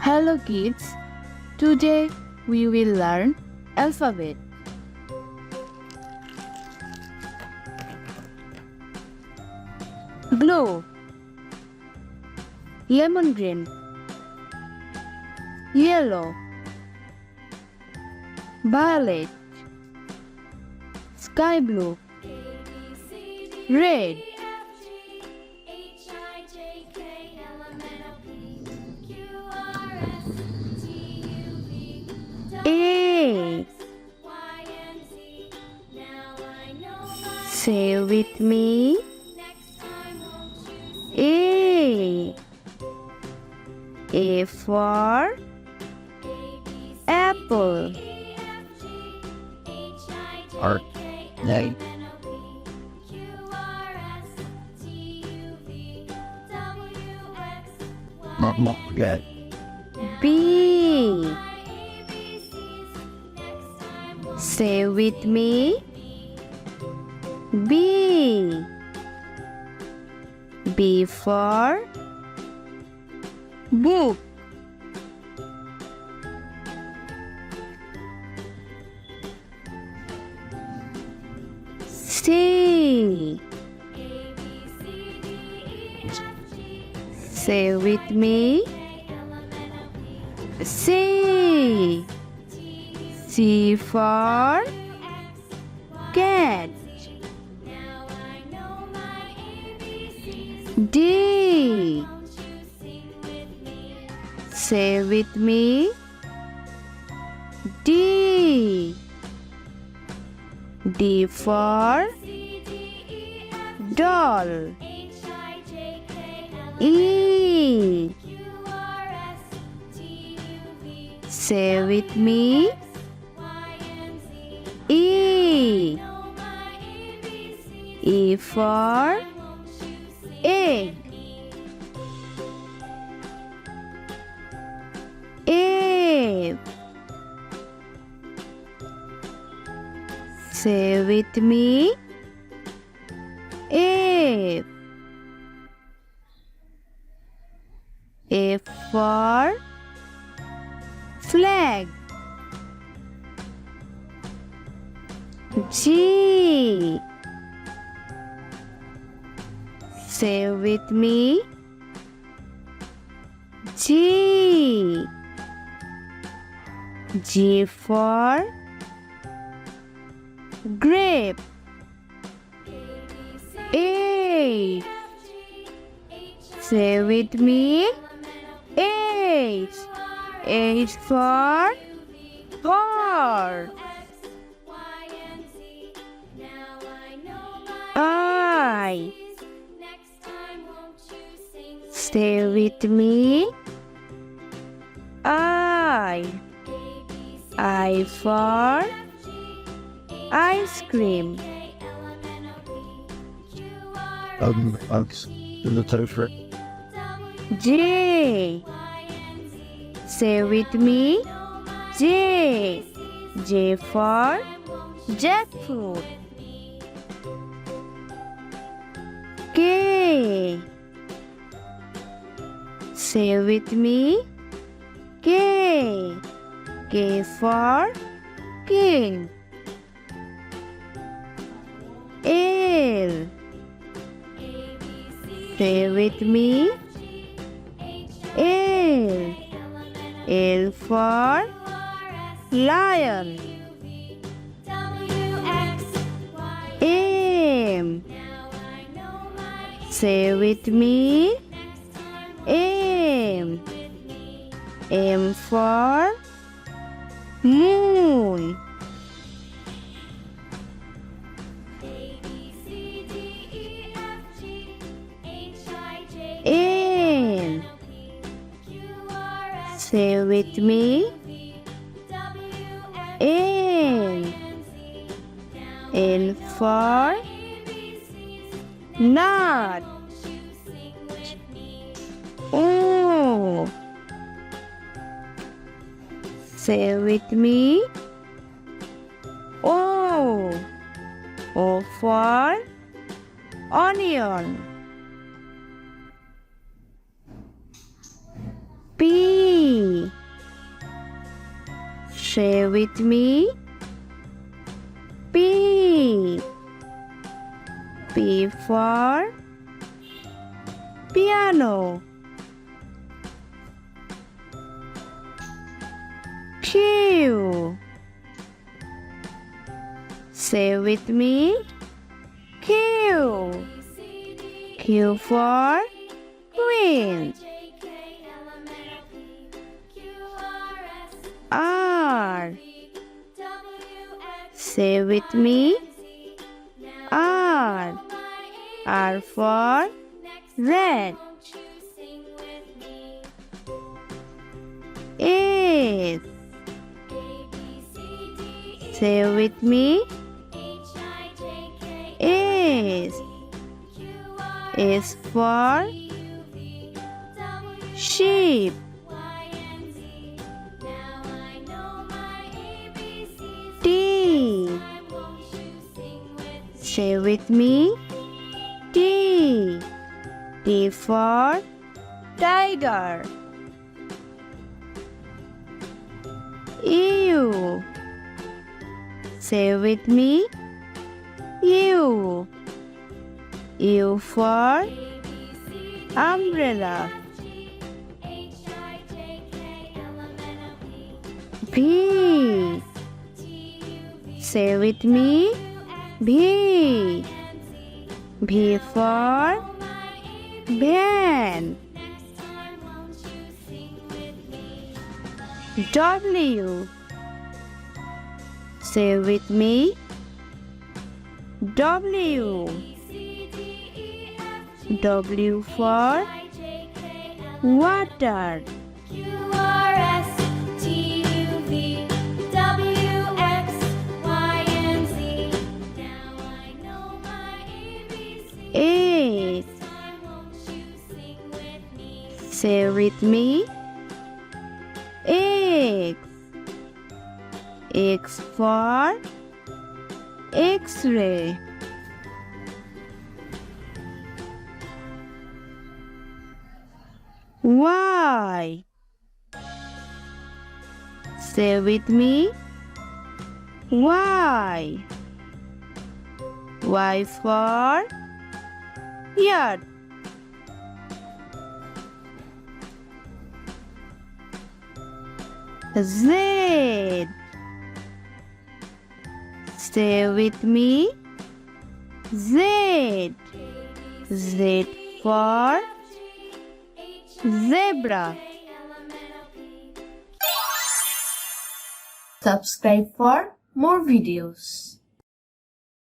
Hello kids, today we will learn alphabet. Blue, lemon green, yellow, violet, sky blue, red, A. Say with me. A. A for apple. R. A. Get. B. Say with me. B. B for book. C. Say with me. C. C for cat. D. Say with me. D. D for doll. E. Say with me. E. E for egg. F. Say with me. F. F for flag. G. Say with me. G. G for grape. H. Say with me. H. H for heart. I. Stay with me. I for ice cream. In the toaster. J. Say with me. J. J for jackfruit. K. Say with me. K. K for king. L. Say with me. L. L for lion. M. Say with me. M. M for moon. N. Say with me. N. N for nut. O. Say with me. O. O for onion. P. Say with me. P. P for piano. Q. Say with me. Q. Q for queen. R. Say with me. R. R for red. S. Say with me. S. S for sheep. T. Say with me. T. T for tiger. U. Say with me. U. U for umbrella. V. Say with me. V. V for van. W. Say with me. W. W for water. X. Say with me. X. X for X-ray. Y. Say with me. Y. Y for yacht. Z. Stay with me. Z. Z for zebra. Subscribe for more videos.